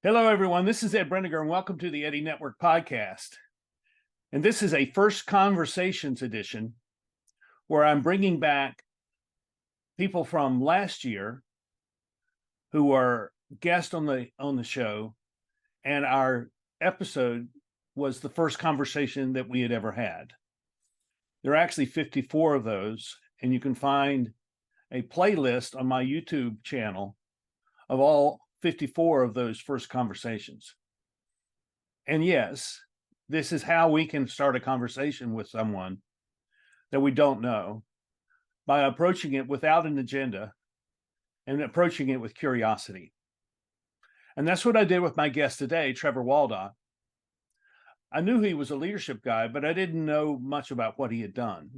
Hello, everyone. This is Ed Brenniger, and welcome to the Eddie Network podcast. And this is a First Conversations edition where I'm bringing back people from last year who are guests on the show, and our episode was the first conversation that we had ever had. There are actually 54 of those, and you can find a playlist on my YouTube channel of all 54 of those first conversations. And yes, this is how we can start a conversation with someone that we don't know, by approaching it without an agenda and approaching it with curiosity. And that's what I did with my guest today, Trevor Waldock. I knew he was a leadership guy, but I didn't know much about what he had done.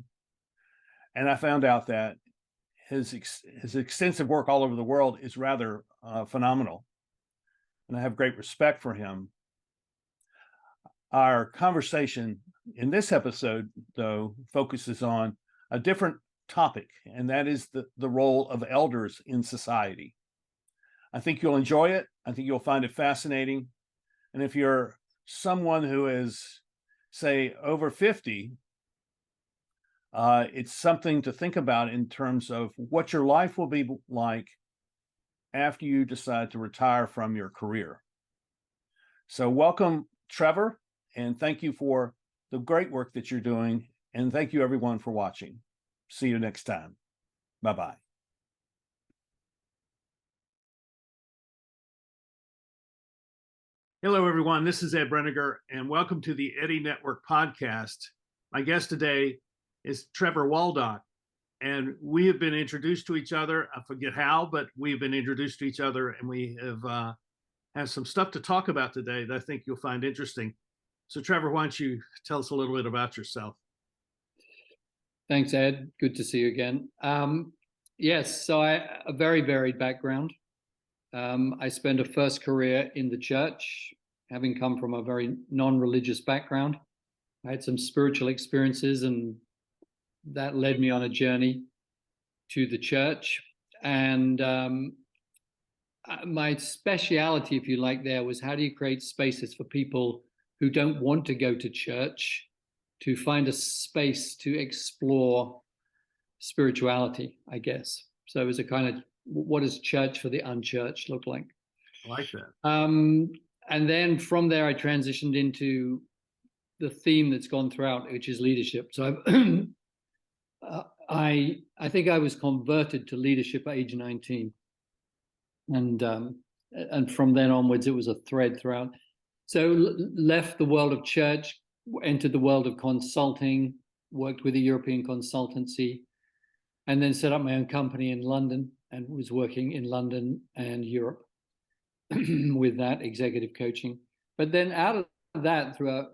And I found out that his extensive work all over the world is rather phenomenal. And I have great respect for him. Our conversation in this episode, though, focuses on a different topic, and that is the role of elders in society. I think you'll enjoy it. I think you'll find it fascinating. And if you're someone who is, say, over 50, it's something to think about in terms of what your life will be like after you decide to retire from your career. So welcome, Trevor, and thank you for the great work that you're doing. And thank you, everyone, for watching. See you next time. Bye-bye. Hello, everyone. This is Ed Brenniger, and welcome to the Eddie Network podcast. My guest today is Trevor Waldock, and we have been introduced to each other. I forget how, but we've been introduced to each other, and we have some stuff to talk about today that I think you'll find interesting. So, Trevor, why don't you tell us a little bit about yourself? Thanks, Ed. Good to see you again. Yes, so a very varied background. I spent a first career in the church, having come from a very non-religious background. I had some spiritual experiences, and that led me on a journey to the church. And my speciality, if you like, there was how do you create spaces for people who don't want to go to church to find a space to explore spirituality, I guess. So it was a kind of, what does church for the unchurched look like? I like that. And then from there, I transitioned into the theme that's gone throughout, which is leadership. So I think I was converted to leadership at age 19. And from then onwards, it was a thread throughout. So left the world of church, entered the world of consulting, worked with a European consultancy, and then set up my own company in London and was working in London and Europe with that executive coaching. But then out of that, through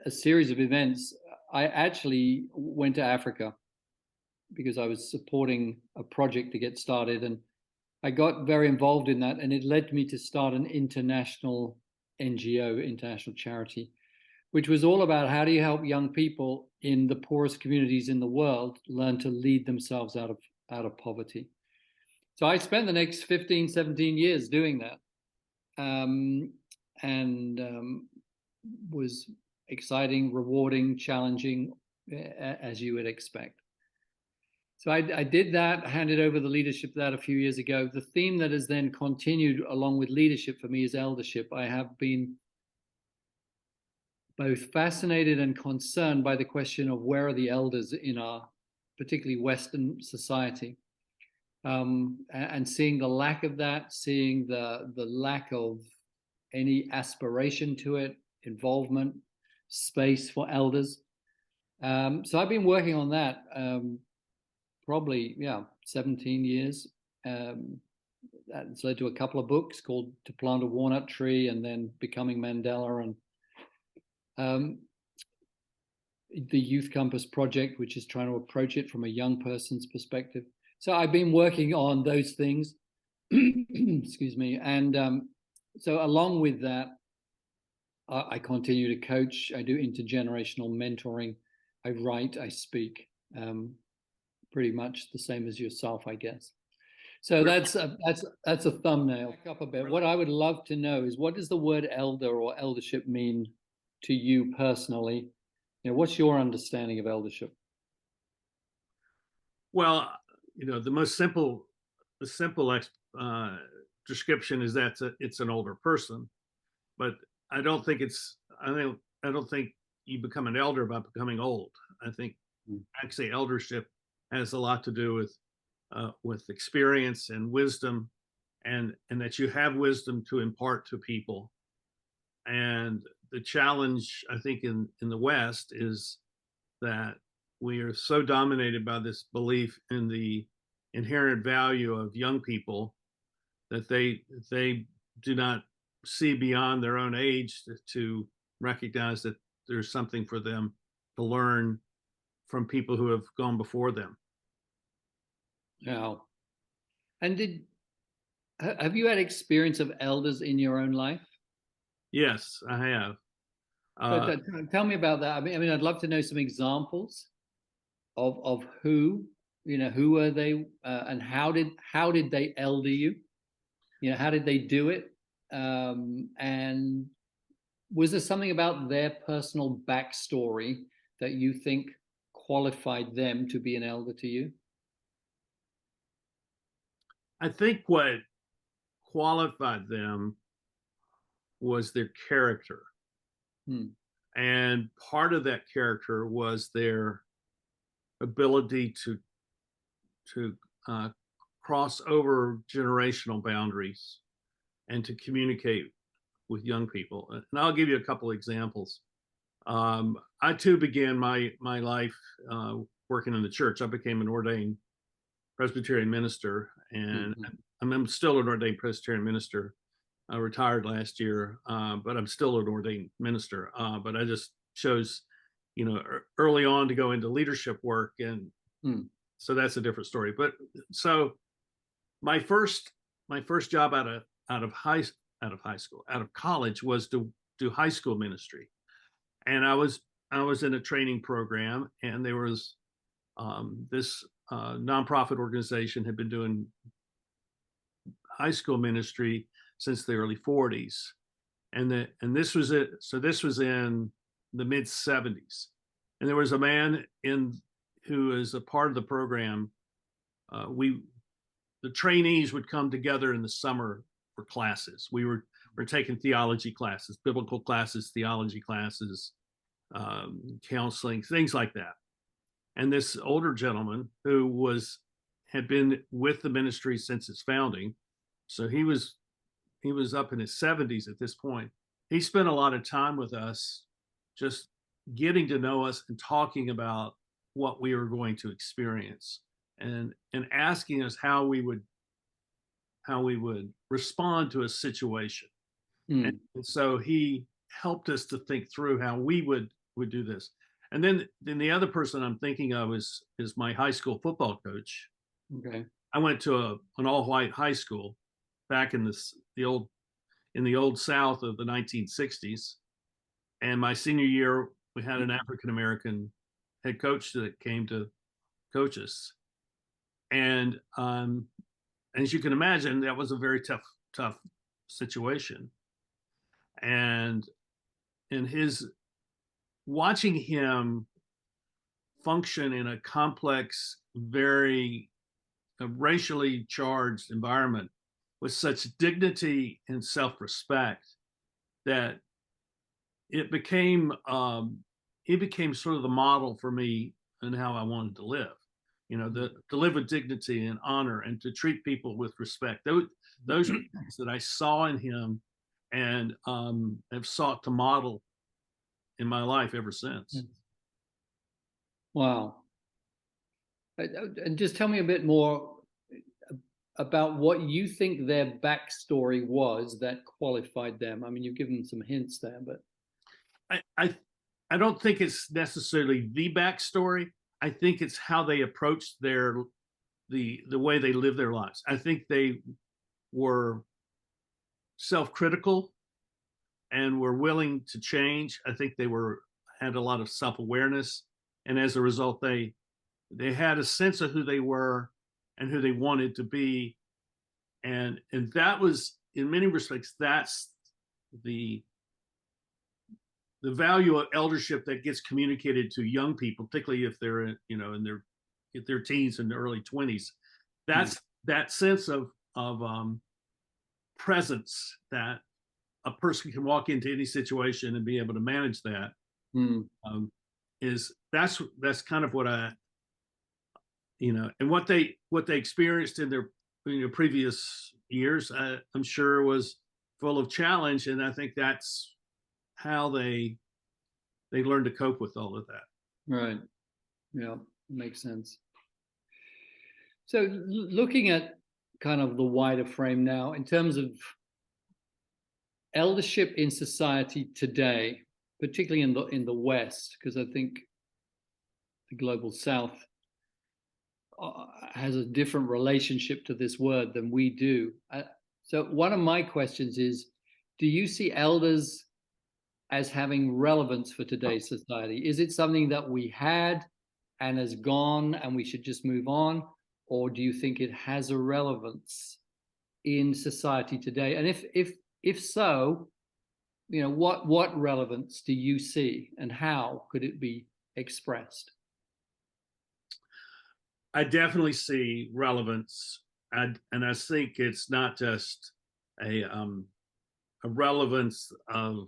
a series of events, I actually went to Africa because I was supporting a project to get started. And I got very involved in that, and it led me to start an international NGO, international charity, which was all about how do you help young people in the poorest communities in the world learn to lead themselves out of poverty. So I spent the next 15, 17 years doing that, and was exciting, rewarding, challenging, as you would expect. So I did that, handed over the leadership of that a few years ago. The theme that has then continued along with leadership for me is eldership. I have been both fascinated and concerned by the question of where are the elders in our particularly Western society, and seeing the lack of that, seeing the lack of any aspiration to it, involvement, space for elders. So I've been working on that probably 17 years. That's led to a couple of books called To Plant a Walnut Tree and then Becoming Mandela, and the Youth Compass Project, which is trying to approach it from a young person's perspective. So I've been working on those things, excuse me. And so along with that, I continue to coach. I do intergenerational mentoring. I write, I speak, pretty much the same as yourself, I guess. So that's a thumbnail. Back up a bit. What I would love to know is, what does the word elder or eldership mean to you personally? What's your understanding of eldership? Well, the simple description is that it's an older person, but I don't think I don't think you become an elder by becoming old. I think actually eldership has a lot to do with experience and wisdom, and that you have wisdom to impart to people. And the challenge, I think, in the West is that we are so dominated by this belief in the inherent value of young people that they do not see beyond their own age to recognize that there's something for them to learn from people who have gone before them. Yeah. And have you had experience of elders in your own life? Yes, I have. Tell me about that. I mean, I'd love to know some examples of who were they, and how did they elder you? How did they do it? And was there something about their personal backstory that you think qualified them to be an elder to you? I think what qualified them was their character. And part of that character was their ability to cross over generational boundaries and to communicate with young people. And I'll give you a couple examples. I too began my life working in the church. I became an ordained Presbyterian minister, and I'm still an ordained Presbyterian minister. I retired last year, but I'm still an ordained minister. But I just chose, early on to go into leadership work, and so that's a different story. But so my first job out of college was to do high school ministry, and I was in a training program, and there was this nonprofit organization had been doing high school ministry since the early 40s, and this was it. So this was in the mid 70s, and there was a man who is a part of the program. The trainees would come together in the summer for classes. We're taking theology classes, biblical classes, theology classes, counseling, things like that. And this older gentleman who had been with the ministry since its founding, so he was up in his 70s at this point. He spent a lot of time with us, just getting to know us and talking about what we were going to experience, and asking us how we would respond to a situation. And so he helped us to think through how we would do this. And then the other person I'm thinking of is my high school football coach. Okay. I went to an all-white high school back in the old South of the 1960s. And my senior year, we had an African-American head coach that came to coach us. And as you can imagine, that was a very tough situation. And watching him function in a complex, very racially charged environment with such dignity and self-respect, that it became he became sort of the model for me and how I wanted to live. To live with dignity and honor, and to treat people with respect. Those are things that I saw in him, and have sought to model in my life ever since. Wow. And just tell me a bit more about what you think their backstory was that qualified them. I mean, you've given some hints there, but I don't think it's necessarily the backstory. I think it's how they approached the way they live their lives. I think they were self-critical and were willing to change. I think they had a lot of self-awareness, and as a result, they had a sense of who they were and who they wanted to be, and that was, in many respects, that's the value of eldership that gets communicated to young people, particularly if they're in their teens and early 20s. That's that sense of presence, that a person can walk into any situation and be able to manage that. Is that's kind of what I, and what they experienced in their previous years, I'm sure was full of challenge, and I think that's how they learn to cope with all of that. Right. Yeah, makes sense. So looking at kind of the wider frame now, in terms of eldership in society today, particularly in the West, because I think the global South has a different relationship to this word than we do. So one of my questions is, do you see elders as having relevance for today's society? Is it something that we had and has gone and we should just move on? Or do you think it has a relevance in society today? And if so, what relevance do you see, and how could it be expressed? I definitely see relevance, and I think it's not just a relevance of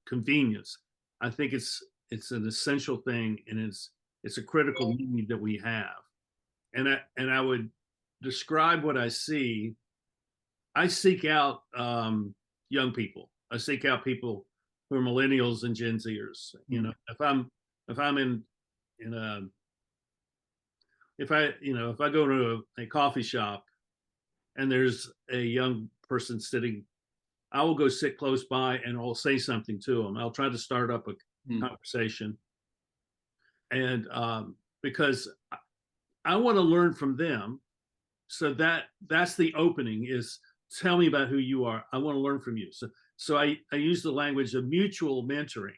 convenience. I think it's an essential thing, and it's a critical need that we have. And I would describe what I see. I seek out young people. I seek out people who are millennials and Gen Zers. If I'm in a if I go to a coffee shop and there's a young person sitting, I will go sit close by and I'll say something to them. I'll try to start up a conversation, and because I want to learn from them. So that's the opening, is tell me about who you are. I want to learn from you. So I use the language of mutual mentoring.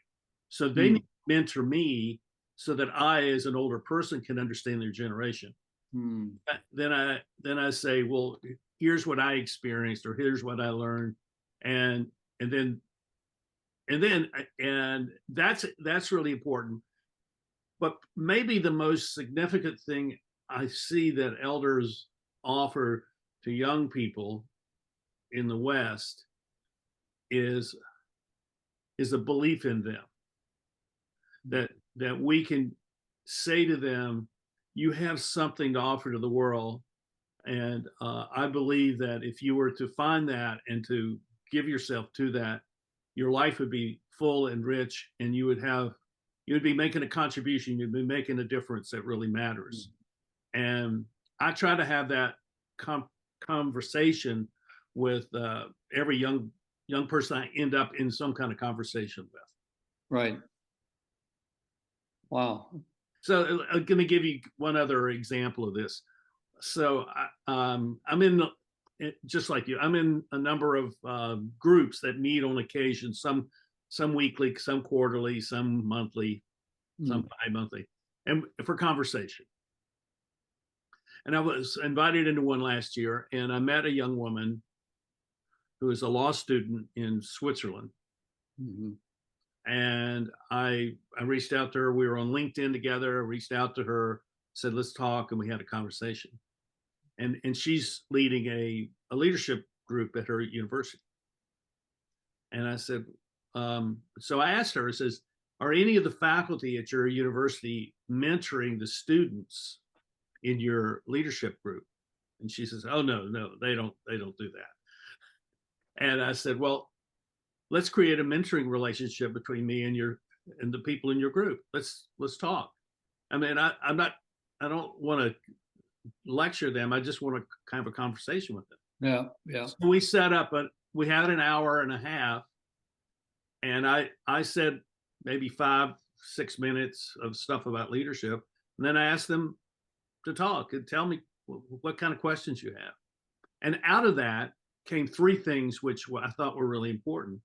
So they need to mentor me so that I, as an older person, can understand their generation. Then I say, well, here's what I experienced, or here's what I learned, and that's really important. But maybe the most significant thing I see that elders offer to young people in the West is a belief in them, that we can say to them, you have something to offer to the world. And I believe that if you were to find that and to give yourself to that, your life would be full and rich, and you would be making a contribution. You'd be making a difference that really matters. And I try to have that conversation with every young person I end up in some kind of conversation with. Right. Wow. So let me give you one other example of this. So I'm in, just like you, I'm in a number of groups that meet on occasion, some weekly, some quarterly, some monthly, some bi-monthly, and for conversation. And I was invited into one last year, and I met a young woman who is a law student in Switzerland. And I reached out to her. We were on LinkedIn together. I reached out to her, said, let's talk, and we had a conversation. And she's leading a leadership group at her university. And I said, so I asked her, I says, are any of the faculty at your university mentoring the students in your leadership group? And she says, oh, no, they don't do that. And I said, well, let's create a mentoring relationship between me and the people in your group. Let's talk. I mean, I don't want to lecture them. I just want to kind of a conversation with them. Yeah. So we set up we had an hour and a half, and I said maybe 5-6 minutes of stuff about leadership. And then I asked them to talk and tell me what kind of questions you have. And out of that came 3 things which I thought were really important.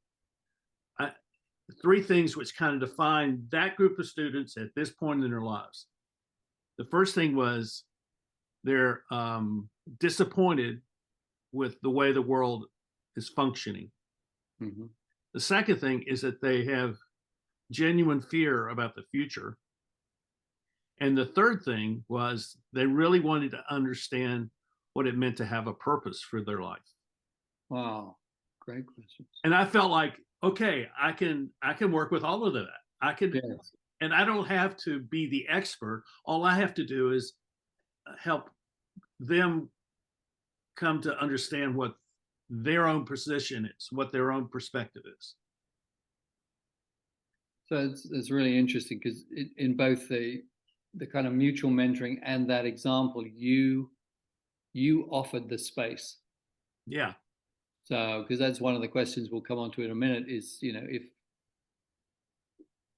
3 things which kind of define that group of students at this point in their lives. The first thing was they're disappointed with the way the world is functioning. Mhm. The second thing is that they have genuine fear about the future. And the third thing was they really wanted to understand what it meant to have a purpose for their life. Wow, great questions. And I felt like, okay, I can work with all of that. I can, Yes. and I don't have to be the expert. All I have to do is help them come to understand what their own position is, what their own perspective is. So it's really interesting because in both the kind of mutual mentoring and that example, you offered the space. Yeah. So because that's one of the questions we'll come on to in a minute is,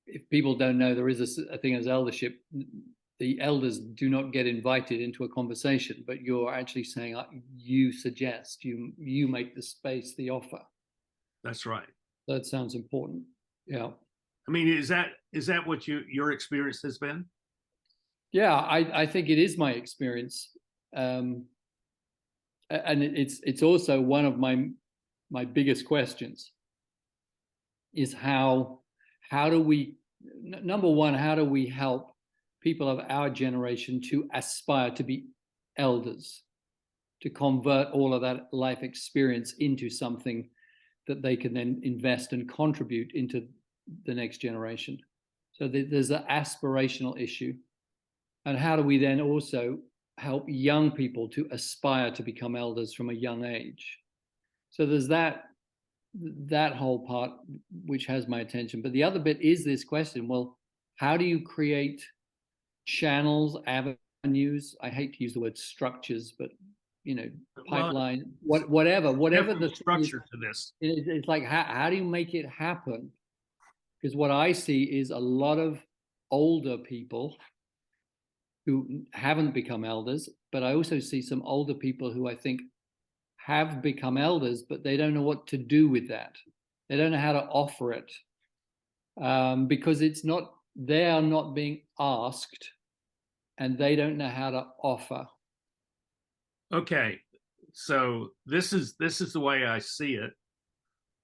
if people don't know, there is a thing as eldership. The elders do not get invited into a conversation, but you're actually saying you suggest, you make the space, the offer. That's right. That sounds important. Yeah. I mean, is that what your experience has been? Yeah, I think it is my experience, and it's also one of my biggest questions. Is how do we, number one, how do we help people of our generation to aspire to be elders, to convert all of that life experience into something that they can then invest and contribute into the next generation. So there's an aspirational issue. And how do we then also help young people to aspire to become elders from a young age? So there's that whole part which has my attention. But the other bit is this question, well, how do you create channels, avenues? I hate to use the word structures, but pipeline, whatever the structure to this. It's like, how do you make it happen? Because what I see is a lot of older people who haven't become elders, but I also see some older people who I think have become elders, but they don't know what to do with that. They don't know how to offer it, because they are not being asked, and they don't know how to offer. Okay, so this is the way I see it,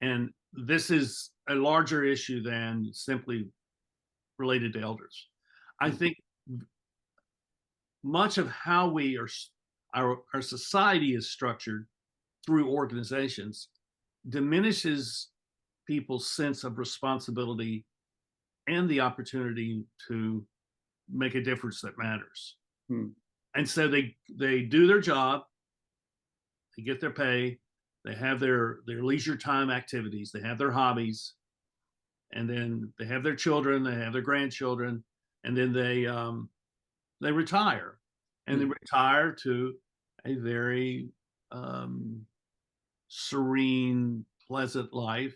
and this is a larger issue than simply related to elders. I think much of how our society is structured through organizations diminishes people's sense of responsibility and the opportunity to make a difference that matters. And so they do their job, they get their pay, they have their leisure time activities, they have their hobbies, and then they have their children, they have their grandchildren, and then they retire, and they retire to a very serene, pleasant life.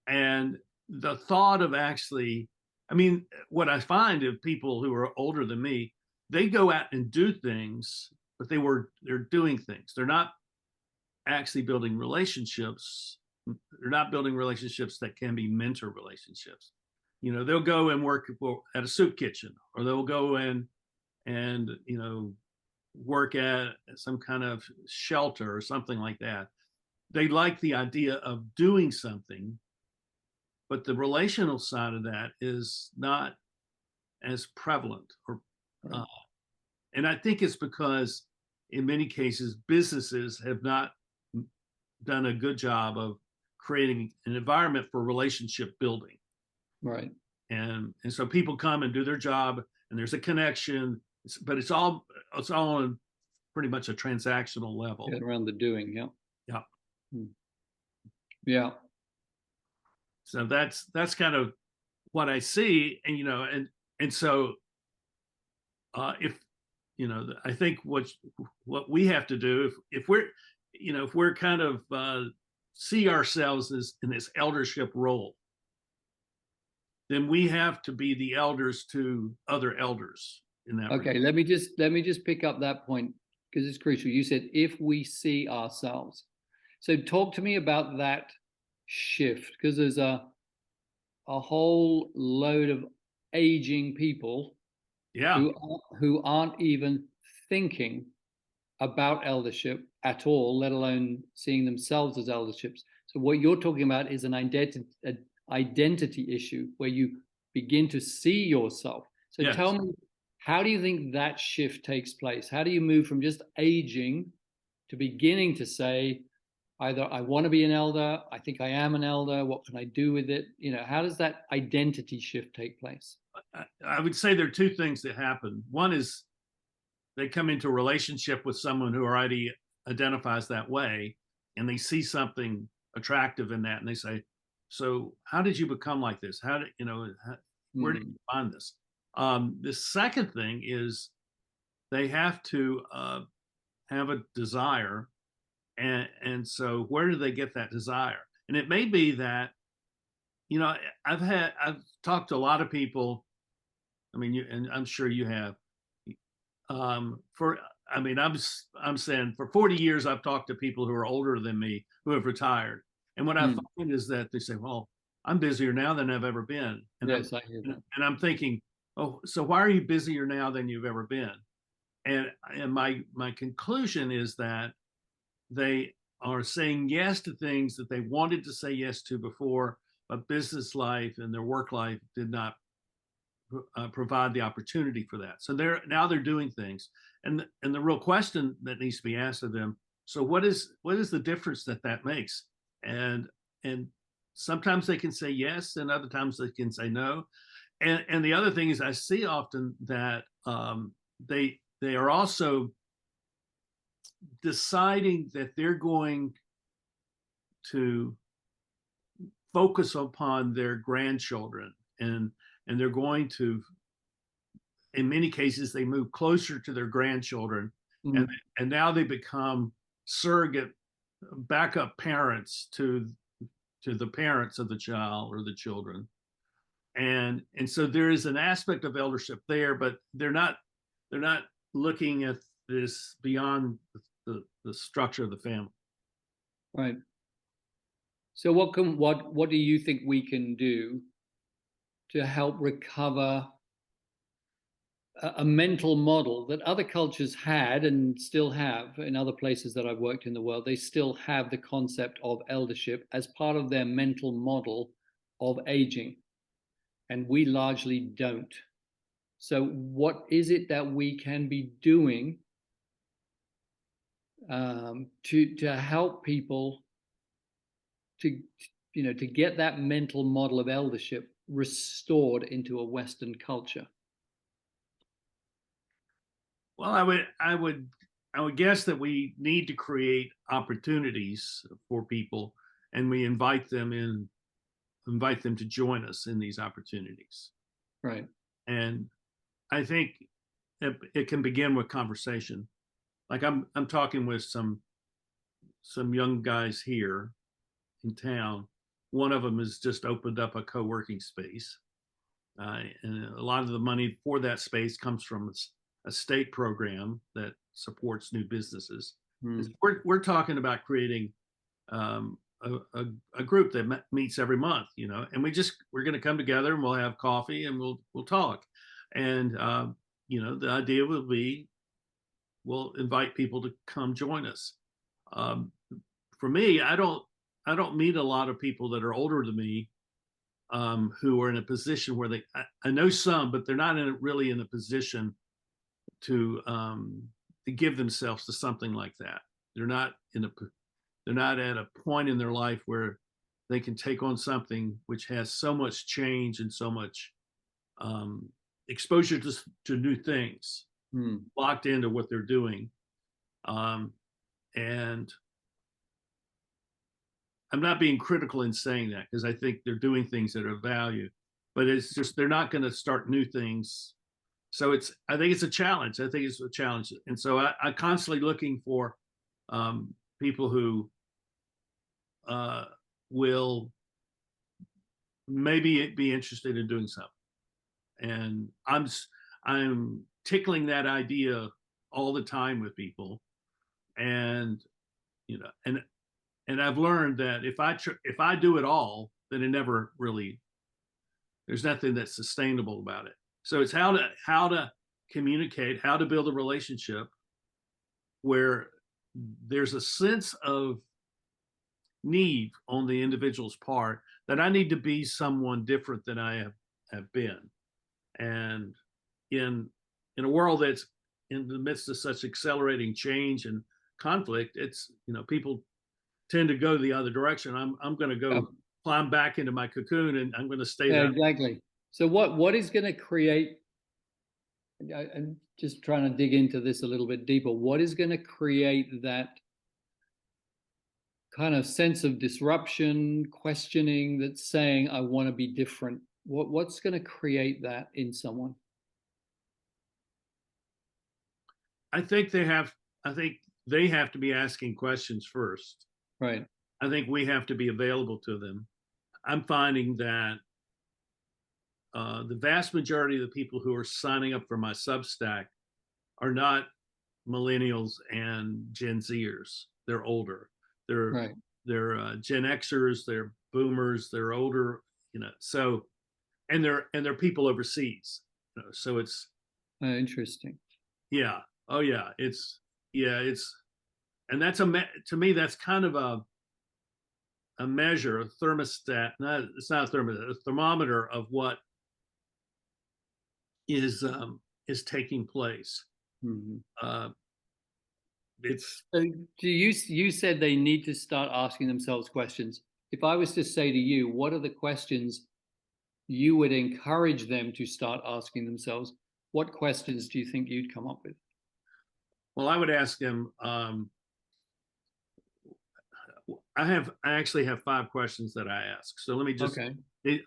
And the thought of actually, I mean, what I find of people who are older than me, they go out and do things, but they're doing things. They're not actually building relationships. They're not building relationships that can be mentor relationships. They'll go and work at a soup kitchen, or they'll go in and work at some kind of shelter or something like that. They like the idea of doing something, but the relational side of that is not as prevalent. And I think it's because in many cases businesses have not done a good job of creating an environment for relationship building. Right. And so people come and do their job, and there's a connection, but it's all on pretty much a transactional level. Get around the doing. Yeah. Yeah. So that's kind of what I see. And so if I think what we have to do, if we're kind of see ourselves as in this eldership role, then we have to be the elders to other elders in that. Okay, let me just pick up that point because it's crucial. You said if we see ourselves. So talk to me about that shift, because there's a whole load of aging people who aren't even thinking about eldership at all, let alone seeing themselves as elderships. So what you're talking about is an identity issue where you begin to see yourself. So Yes. tell me, how do you think that shift takes place? How do you move from just aging to beginning to say, either I want to be an elder, I think I am an elder, what can I do with it? You know, how does that identity shift take place? I would say there are two things that happen. One is they come into a relationship with someone who already identifies that way, and they see something attractive in that, and they say, so how did you become like this? How did, you know, where did you find this? The second thing is they have to have a desire. And so where do they get that desire? And it may be that, you know, I've talked to a lot of people. I mean, and I'm sure you have. I'm saying for 40 years I've talked to people who are older than me who have retired, and what I find is that they say, "Well, I'm busier now than I've ever been," and yes, I hear that. and I'm thinking, "Oh, so why are you busier now than you've ever been?" And my conclusion is that they are saying yes to things that they wanted to say yes to before, but business life and their work life did not provide the opportunity for that. So they're doing things, and the real question that needs to be asked of them. So what is the difference that makes? And sometimes they can say yes, and other times they can say no. And the other thing is I see often that they are also deciding that they're going to focus upon their grandchildren, and they're going to, in many cases, they move closer to their grandchildren, and now they become surrogate backup parents to the parents of the child or the children. And so there is an aspect of eldership there, but they're not looking at this beyond the structure of the family. Right. So what do you think we can do to help recover a mental model that other cultures had and still have in other places that I've worked in the world? They still have the concept of eldership as part of their mental model of aging, and we largely don't. So what is it that we can be doing to help people to get that mental model of eldership restored into a Western culture? Well, I would guess that we need to create opportunities for people, and we invite them to join us in these opportunities. Right. And I think it can begin with conversation. Like I'm talking with some young guys here in town. One of them has just opened up a co-working space, and a lot of the money for that space comes from a state program that supports new businesses. We're talking about creating a group that meets every month, you know, and we're going to come together and we'll have coffee and we'll talk, and you know, the idea will be we'll invite people to come join us. For me, I don't meet a lot of people that are older than me who are in a position where I know some, but they're not really in a position to give themselves to something like that. They're not at a point in their life where they can take on something which has so much change and so much exposure to new things, locked into what they're doing. And I'm not being critical in saying that, because I think they're doing things that are of value, but it's just they're not going to start new things. So I think it's a challenge. And so I'm constantly looking for people who will maybe be interested in doing something. And I'm tickling that idea all the time with people. And, you know, and I've learned that if I do it all, then it never really, there's nothing that's sustainable about it. So it's how to communicate, how to build a relationship where there's a sense of need on the individual's part that I need to be someone different than I have been. And in a world that's in the midst of such accelerating change and conflict, it's, people tend to go the other direction. I'm going to go climb back into my cocoon, and I'm going to stay Yeah, there. exactly. So what is going to create? I'm just trying to dig into this a little bit deeper. What is going to create that kind of sense of disruption, questioning, that's saying, I want to be different? What's going to create that in someone? I think they have to be asking questions first. Right. I think we have to be available to them. I'm finding that the vast majority of the people who are signing up for my Substack are not millennials and Gen Zers. They're older. They're Right. Gen Xers. They're boomers. They're older. So, and they're people overseas. So it's Interesting. yeah. Oh yeah. And that's to me that's kind of a measure, a thermostat. It's not a thermostat, a thermometer of what is taking place. Mm-hmm. It's So you said they need to start asking themselves questions. If I was to say to you, what are the questions you would encourage them to start asking themselves? What questions do you think you'd come up with? well, I would ask them. I actually have 5 questions that I ask. So let me just. Okay.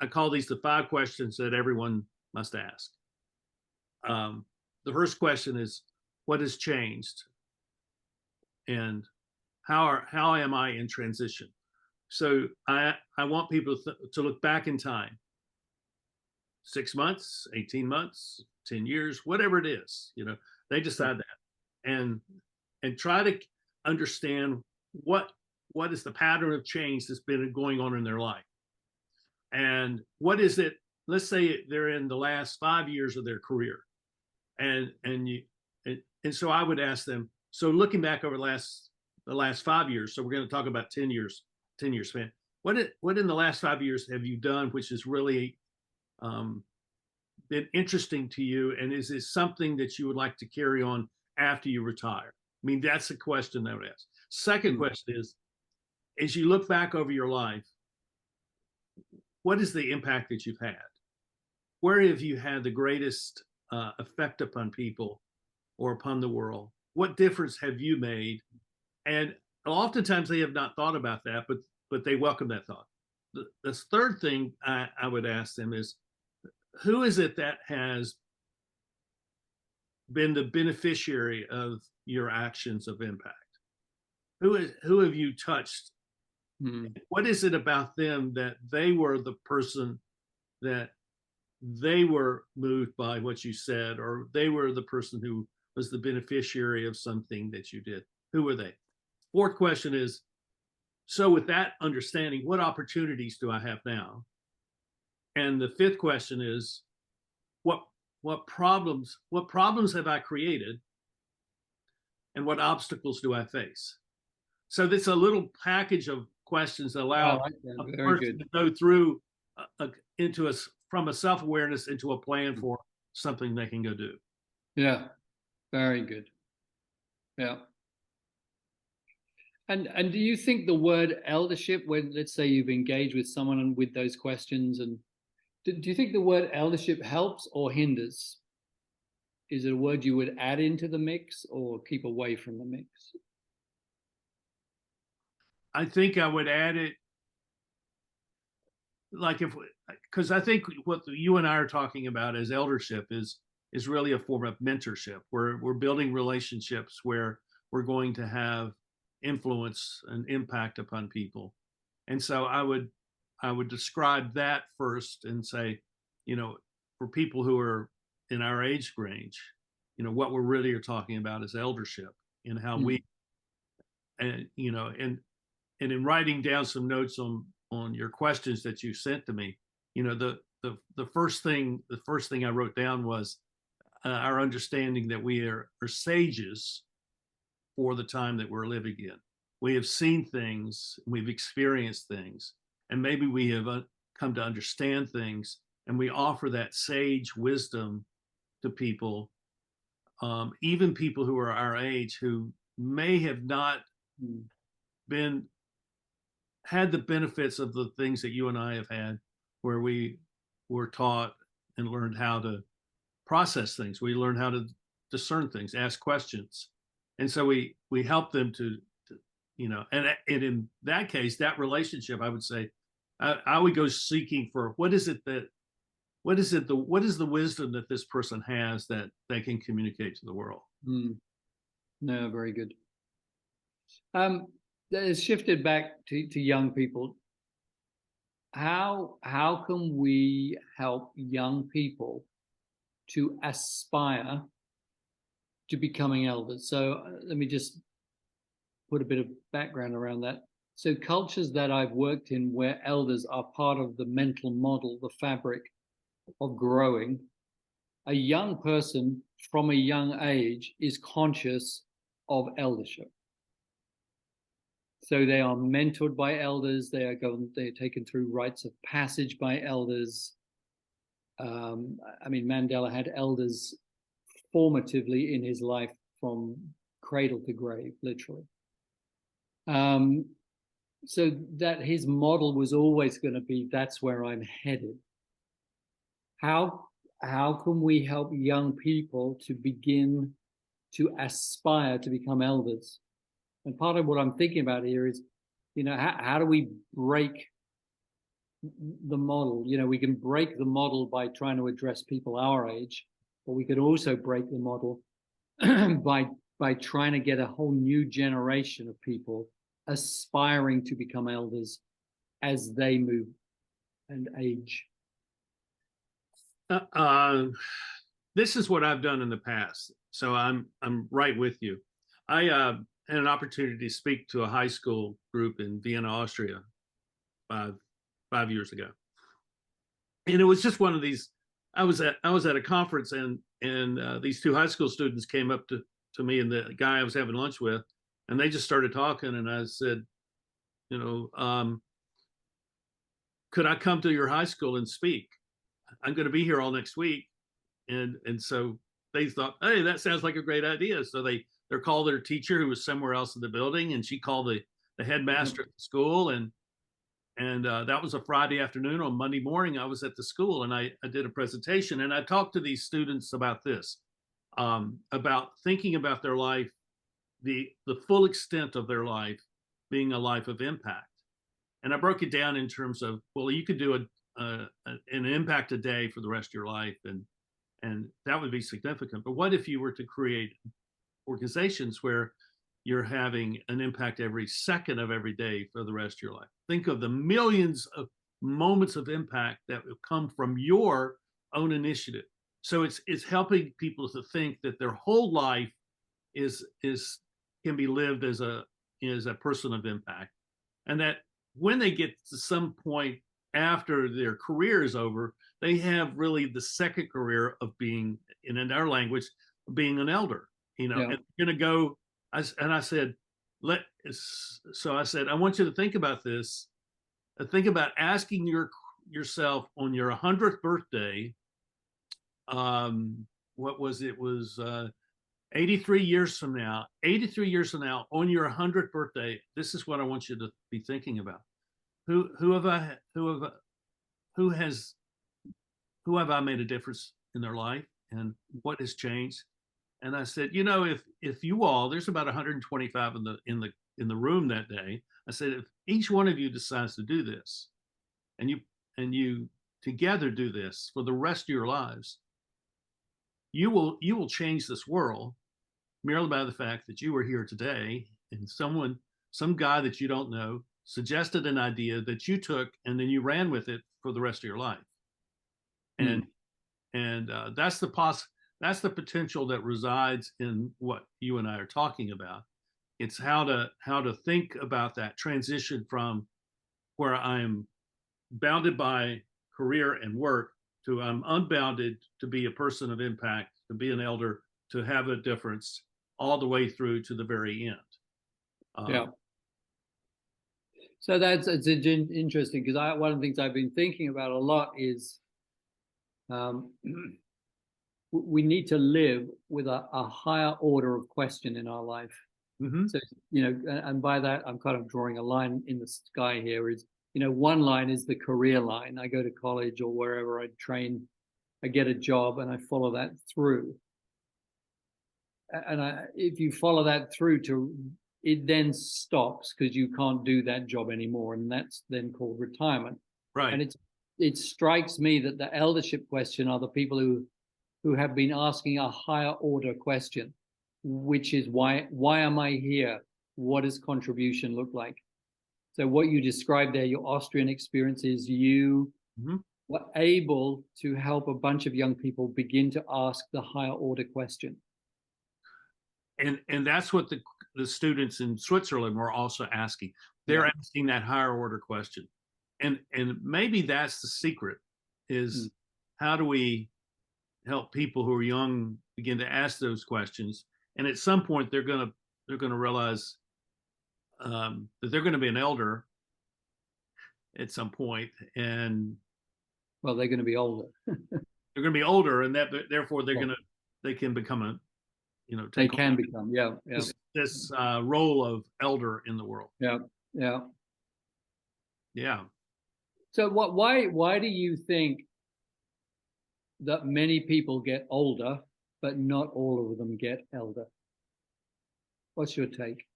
I call these the 5 questions that everyone must ask. The first question is, what has changed, and how am I in transition? So I want people to look back in time, 6 months, 18 months, 10 years, whatever it is. They decide that, and try to understand what is the pattern of change that's been going on in their life, and what is it. Let's say they're in the last 5 years of their career, and so I would ask them, so looking back over the last 5 years, so we're going to talk about 10 years span. What in the last 5 years have you done which has really been interesting to you, and is it something that you would like to carry on after you retire? I mean, that's a question I would ask. Second question is, as you look back over your life, what is the impact that you've had? Where have you had the greatest effect upon people or upon the world? What difference have you made? And oftentimes they have not thought about that, but they welcome that thought. The third thing I would ask them is, who is it that has been the beneficiary of your actions of impact? Who have you touched? What is it about them that they were the person that they were moved by what you said, or they were the person who was the beneficiary of something that you did? Who were they? Fourth question is, so with that understanding, what opportunities do I have now? And the fifth question is, what problems have I created, and what obstacles do I face? So that's a little package of questions that allow a person to go through from a self-awareness into a plan for something they can go do. Yeah, very good. Yeah. And do you think the word eldership, when let's say you've engaged with someone with those questions, and do you think the word eldership helps or hinders? Is it a word you would add into the mix or keep away from the mix? I think I would add it, because I think what you and I are talking about as eldership is really a form of mentorship. We're building relationships where we're going to have influence and impact upon people. And so I would describe that first and say, for people who are in our age range, what we're really are talking about is eldership, and how we, and in writing down some notes on your questions that you sent to me, the first thing I wrote down was our understanding that we are sages for the time that we're living in. We have seen things, we've experienced things, and maybe we have come to understand things, and we offer that sage wisdom to people, even people who are our age who may have not been had the benefits of the things that you and I have had, where we were taught and learned how to process things. We learned how to discern things, ask questions. And so we help them to and in that case, that relationship, I would say, I would go seeking for what is the wisdom that this person has that they can communicate to the world. No, very good. It's shifted back to young people. How can we help young people to aspire to becoming elders? So let me just put a bit of background around that. So cultures that I've worked in where elders are part of the mental model, the fabric of growing, a young person from a young age is conscious of eldership. So they are mentored by elders. They're taken through rites of passage by elders. Mandela had elders formatively in his life from cradle to grave, literally. So that his model was always going to be, that's where I'm headed. How can we help young people to begin to aspire to become elders? And part of what I'm thinking about here is, how do we break the model? We can break the model by trying to address people our age, but we could also break the model by trying to get a whole new generation of people aspiring to become elders as they move and age. This is what I've done in the past, so I'm right with you. I had an opportunity to speak to a high school group in Vienna, Austria, 5 years ago, and it was just one of these. I was at a conference, and these 2 high school students came up to me and the guy I was having lunch with, and they just started talking, and I said, could I come to your high school and speak? I'm going to be here all next week. And so they thought, hey, that sounds like a great idea. So they called their teacher, who was somewhere else in the building, and she called the headmaster at the school. And that was a Friday afternoon. On Monday morning, I was at the school, and I did a presentation, and I talked to these students about this, about thinking about their life, the full extent of their life being a life of impact. And I broke it down in terms of, well, you could do an impact a day for the rest of your life, and that would be significant. But what if you were to create organizations where you're having an impact every second of every day for the rest of your life? Think of the millions of moments of impact that will come from your own initiative. So it's helping people to think that their whole life can be lived as a person of impact, and that when they get to some point after their career is over, they have really the second career of being, in our language, being an elder. And they're going to go. I said, I want you to think about this. Think about asking yourself on your 100th birthday. What was it? Was 83 years from now, on your 100th birthday, this is what I want you to be thinking about. Who have I made a difference in their life, and what has changed? And I said, if you all, there's about 125 in the room that day. I said, if each one of you decides to do this, and you together do this for the rest of your lives, you will change this world merely by the fact that you were here today, and some guy that you don't know suggested an idea that you took, and then you ran with it for the rest of your life. And that's the potential that resides in what you and I are talking about. It's how to think about that transition from where I'm bounded by career and work to I'm unbounded to be a person of impact, to be an elder, to have a difference, all the way through to the very end. Yeah. So it's interesting, because one of the things I've been thinking about a lot is we need to live with a higher order of question in our life. Mm-hmm. So, and by that, I'm kind of drawing a line in the sky here is, one line is the career line. I go to college or wherever I train, I get a job and I follow that through. And if you follow that through it then stops because you can't do that job anymore. And that's then called retirement. Right. And it strikes me that the eldership question are the people who have been asking a higher order question, which is why am I here? What does contribution look like? So what you described there, your Austrian experience, is you mm-hmm. were able to help a bunch of young people begin to ask the higher order question. And that's what the students in Switzerland were also asking. They're asking that higher order question. And maybe that's the secret is how do we help people who are young begin to ask those questions? And at some point they're going to realize that they're going to be an elder at some point, and well, they're going to be older. They're going to be older, and that therefore they can become a they can become this role of elder in the world. Yeah. So why do you think that many people get older, but not all of them get elder? What's your take?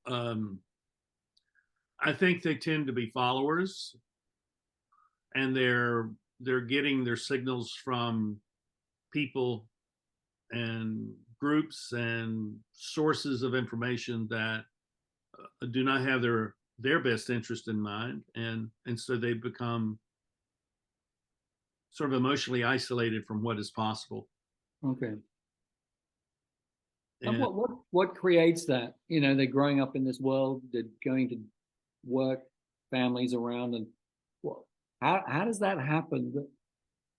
I think they tend to be followers, and they're getting their signals from people and groups and sources of information that do not have their best interest in mind, and so they become sort of emotionally isolated from what is possible. Okay. And what creates that? They're growing up in this world, they're going to work, families around, and how does that happen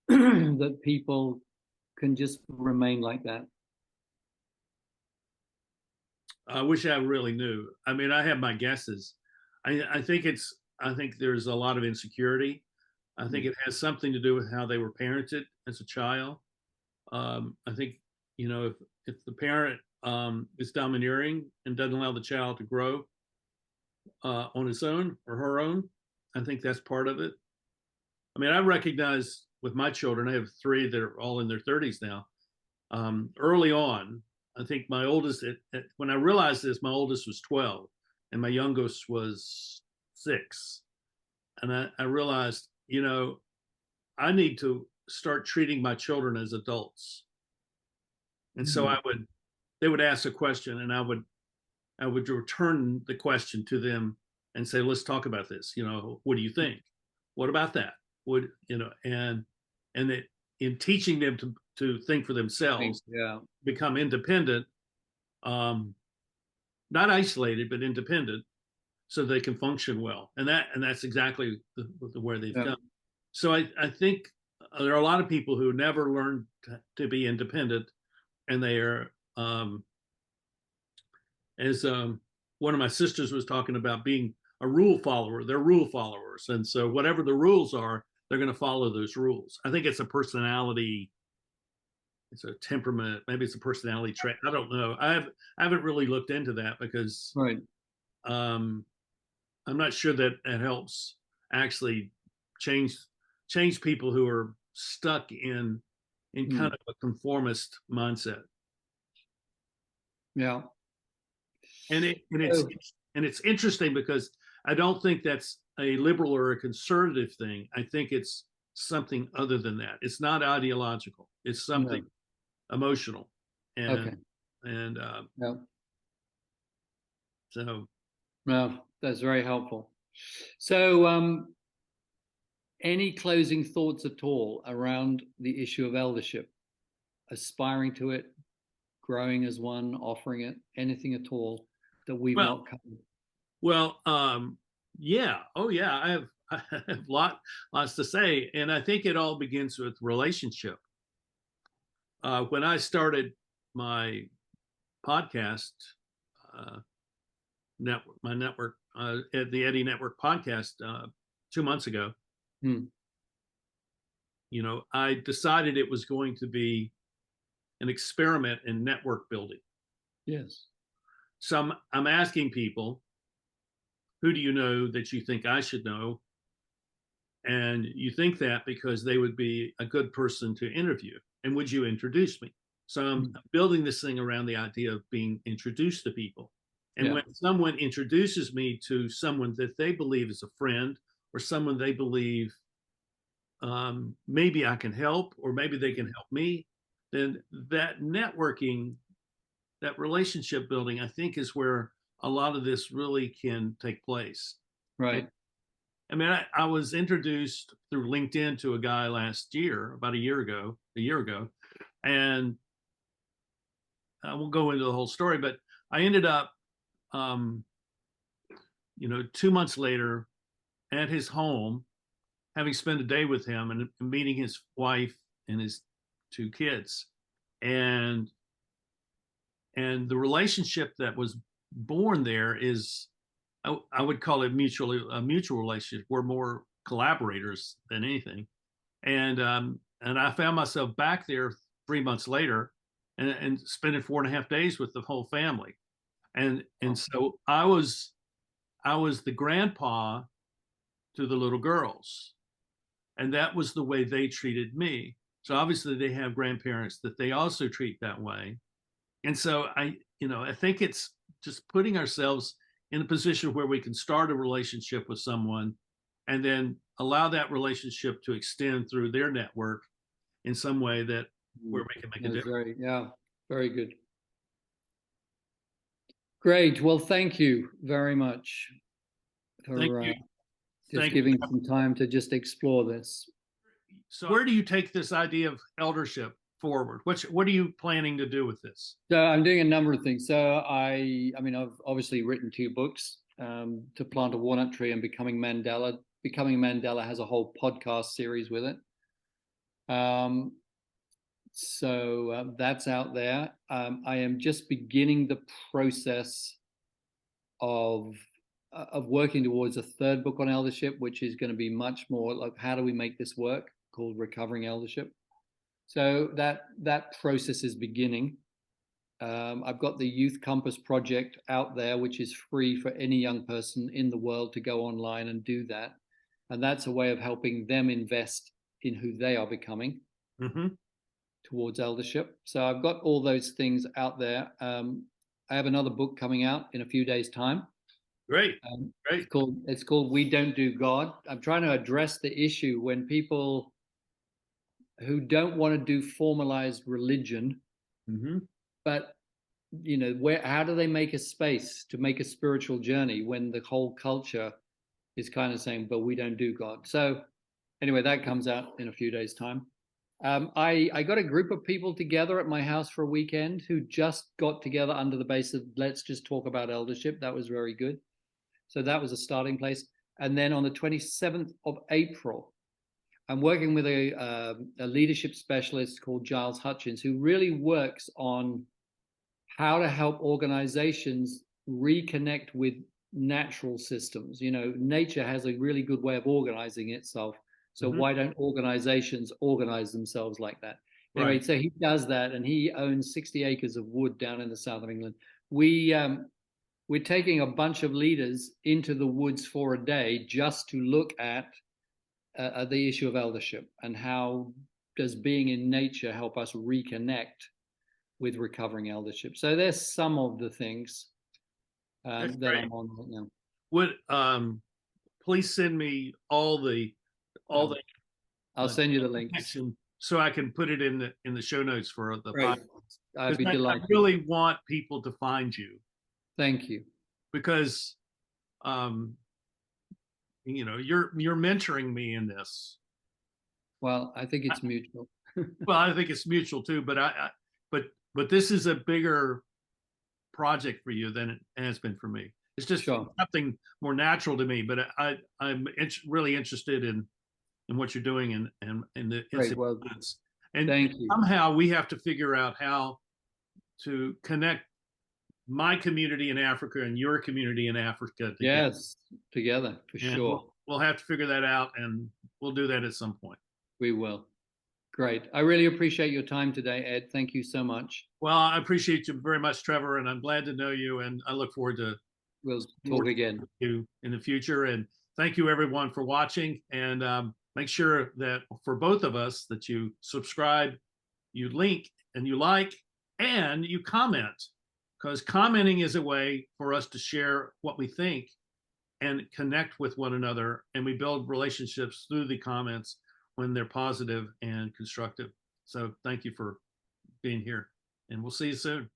that people can just remain like that? I wish I really knew. I mean, I have my guesses. I think there's a lot of insecurity. I think it has something to do with how they were parented as a child. I think, if the parent is domineering and doesn't allow the child to grow on his own or her own, I think that's part of it. I mean, I recognize with my children, I have 3 that are all in their 30s now. Early on, I think my oldest, when I realized this, my oldest was 12 and my youngest was 6. And I realized, I need to start treating my children as adults. And so they would ask a question, and I would return the question to them and say, let's talk about this. What do you think? What about that? And that in teaching them to think for themselves, become independent, not isolated, but independent, so they can function well. And that's exactly where they've gone. So I think there are a lot of people who never learned to be independent, and they are, as one of my sisters was talking about, being a rule follower. They're rule followers, and so whatever the rules are, they're going to follow those rules. I think it's a personality, it's a temperament, maybe it's a personality trait. I don't know. I haven't really looked into that because I'm not sure that it helps actually change people who are stuck in kind of a conformist mindset. Yeah. And it's interesting because I don't think that's a liberal or a conservative thing. I think it's something other than that. It's not ideological. It's something emotional. And so that's very helpful. So any closing thoughts at all around the issue of eldership, aspiring to it, growing as one, offering it, anything at all that we've not covered? Well, yeah. Oh, yeah. I have lots to say. And I think it all begins with relationship. When I started my podcast network, my network, at the Eddie Network podcast 2 months ago, Hmm. I decided it was going to be an experiment in network building. Yes. So I'm asking people, who do you know that you think I should know? And you think that because they would be a good person to interview. And would you introduce me? So I'm building this thing around the idea of being introduced to people. And Yeah. when someone introduces me to someone that they believe is a friend, or someone they believe maybe I can help, or maybe they can help me, then that networking, that relationship building, I think is where a lot of this really can take place. And, Right. I mean, I was introduced through LinkedIn to a guy last year, about a year ago, and I won't go into the whole story, but I ended up, 2 months later at his home, having spent a day with him and meeting his wife and his two kids. And the relationship that was born there is, I would call it a mutual relationship. We're more collaborators than anything. And I found myself back there 3 months later, and spending 4.5 days with the whole family. And so I was the grandpa to the little girls, and that was the way they treated me. So obviously they have grandparents that they also treat that way. And so I think it's just putting ourselves in a position where we can start a relationship with someone and then allow that relationship to extend through their network in some way that where we can make a difference. Very good. Great. Well, thank you very much Thank for you. just Thank giving you. some time to just explore this. So where do you take this idea of eldership forward? What are you planning to do with this? So I'm doing a number of things. So I mean, I've obviously written 2 books, To Plant a Walnut Tree and Becoming Mandela. Becoming Mandela has a whole podcast series with it. So that's out there. I am just beginning the process of working towards a 3rd book on eldership, which is going to be much more like, how do we make this work, called Recovering Eldership. So that process is beginning. I've got the Youth Compass project out there, which is free for any young person in the world to go online and do that. And that's a way of helping them invest in who they are becoming towards eldership. So I've got all those things out there. I have another book coming out in a few days' time. Great. It's called We Don't Do God. I'm trying to address the issue when people who don't want to do formalized religion, but how do they make a space to make a spiritual journey when the whole culture is kind of saying, but we don't do God. So anyway, that comes out in a few days' time. I got a group of people together at my house for a weekend who just got together under the base of, let's just talk about eldership. That was very good. So that was a starting place. And then on the 27th of April, I'm working with a leadership specialist called Giles Hutchins, who really works on how to help organizations reconnect with natural systems. Nature has a really good way of organizing itself. So why don't organizations organize themselves like that? Anyway, right. So he does that, and he owns 60 acres of wood down in the south of England. We're taking a bunch of leaders into the woods for a day just to look at the issue of eldership and how does being in nature help us reconnect with recovering eldership. So there's some of the things that I'm on right now. Would please send me all the I'll send you the links so I can put it in the show notes for the podcast. I'd be delighted. I really want people to find you. Thank you. Because you're mentoring me in this. Well, I think it's mutual. Well, I think it's mutual too, but this is a bigger project for you than it has been for me. It's just something more natural to me, but I'm really interested in what you're doing and the Great. Well, and thank you. Somehow we have to figure out how to connect my community in Africa and your community in Africa together. Yes, together for And sure. we'll have to figure that out, and we'll do that at some point. We will. Great. I really appreciate your time today, Ed. Thank you so much. Well, I appreciate you very much, Trevor, and I'm glad to know you, and I look forward to We'll talk again. you in the future. And thank you everyone for watching, and make sure that for both of us that you subscribe, you link, and you like, and you comment, because commenting is a way for us to share what we think and connect with one another, and we build relationships through the comments when they're positive and constructive. So thank you for being here, and we'll see you soon.